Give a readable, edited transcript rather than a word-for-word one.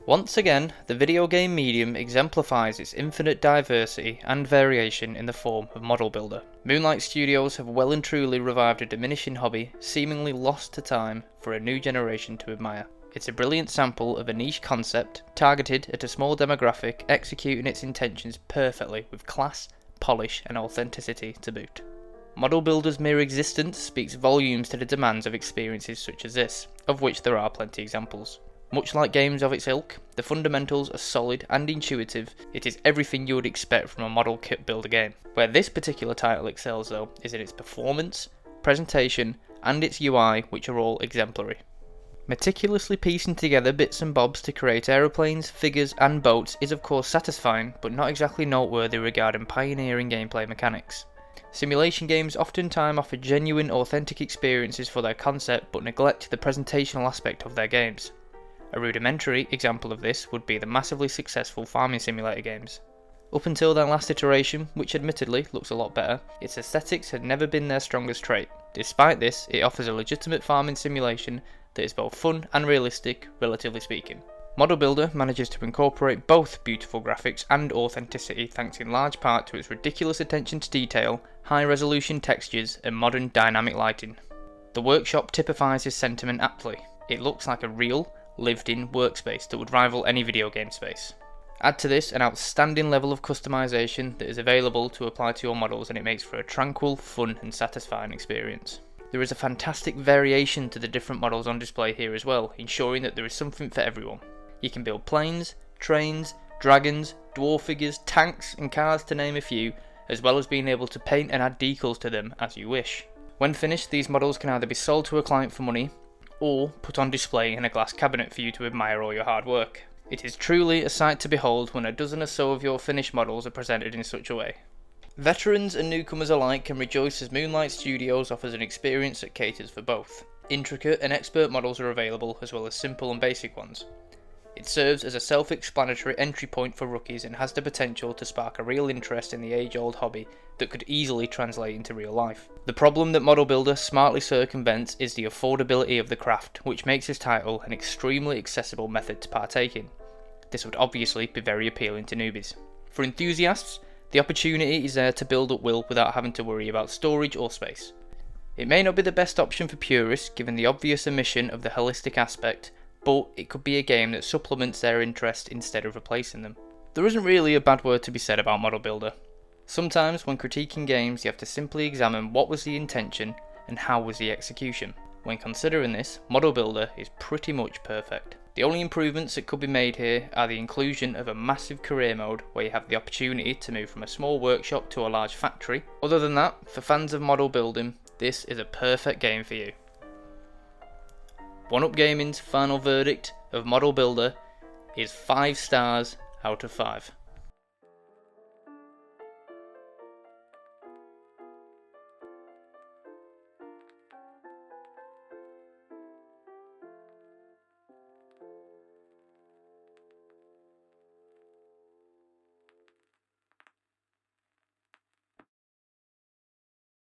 Once again, the video game medium exemplifies its infinite diversity and variation in the form of model builder. Moonlight Studios have well and truly revived a diminishing hobby, seemingly lost to time, for a new generation to admire. It's a brilliant sample of a niche concept, targeted at a small demographic, executing its intentions perfectly with class, polish and authenticity to boot. Model Builder's mere existence speaks volumes to the demands of experiences such as this, of which there are plenty examples. Much like games of its ilk, the fundamentals are solid and intuitive. It is everything you would expect from a model kit builder game. Where this particular title excels though is in its performance, presentation and its UI, which are all exemplary. Meticulously piecing together bits and bobs to create aeroplanes, figures and boats is of course satisfying, but not exactly noteworthy regarding pioneering gameplay mechanics. Simulation games oftentimes offer genuine, authentic experiences for their concept but neglect the presentational aspect of their games. A rudimentary example of this would be the massively successful farming simulator games. Up until their last iteration, which admittedly looks a lot better, its aesthetics had never been their strongest trait. Despite this, it offers a legitimate farming simulation that is both fun and realistic, relatively speaking. Model Builder manages to incorporate both beautiful graphics and authenticity thanks in large part to its ridiculous attention to detail, high resolution textures and modern dynamic lighting. The workshop typifies his sentiment aptly. It looks like a real, lived-in workspace that would rival any video game space. Add to this an outstanding level of customization that is available to apply to your models and it makes for a tranquil, fun and satisfying experience. There is a fantastic variation to the different models on display here as well, ensuring that there is something for everyone. You can build planes, trains, dragons, dwarf figures, tanks and cars to name a few, as well as being able to paint and add decals to them as you wish. When finished, these models can either be sold to a client for money, or put on display in a glass cabinet for you to admire all your hard work. It is truly a sight to behold when a dozen or so of your finished models are presented in such a way. Veterans and newcomers alike can rejoice as Moonlight Studios offers an experience that caters for both. Intricate and expert models are available, as well as simple and basic ones. It serves as a self-explanatory entry point for rookies and has the potential to spark a real interest in the age-old hobby that could easily translate into real life. The problem that Model Builder smartly circumvents is the affordability of the craft, which makes this title an extremely accessible method to partake in. This would obviously be very appealing to newbies. For enthusiasts, the opportunity is there to build at will without having to worry about storage or space. It may not be the best option for purists given the obvious omission of the holistic aspect, but it could be a game that supplements their interest instead of replacing them. There isn't really a bad word to be said about Model Builder. Sometimes when critiquing games you have to simply examine what was the intention and how was the execution. When considering this, Model Builder is pretty much perfect. The only improvements that could be made here are the inclusion of a massive career mode where you have the opportunity to move from a small workshop to a large factory. Other than that, for fans of model building, this is a perfect game for you. 1UP Gaming's final verdict of Model Builder is 5 stars out of 5.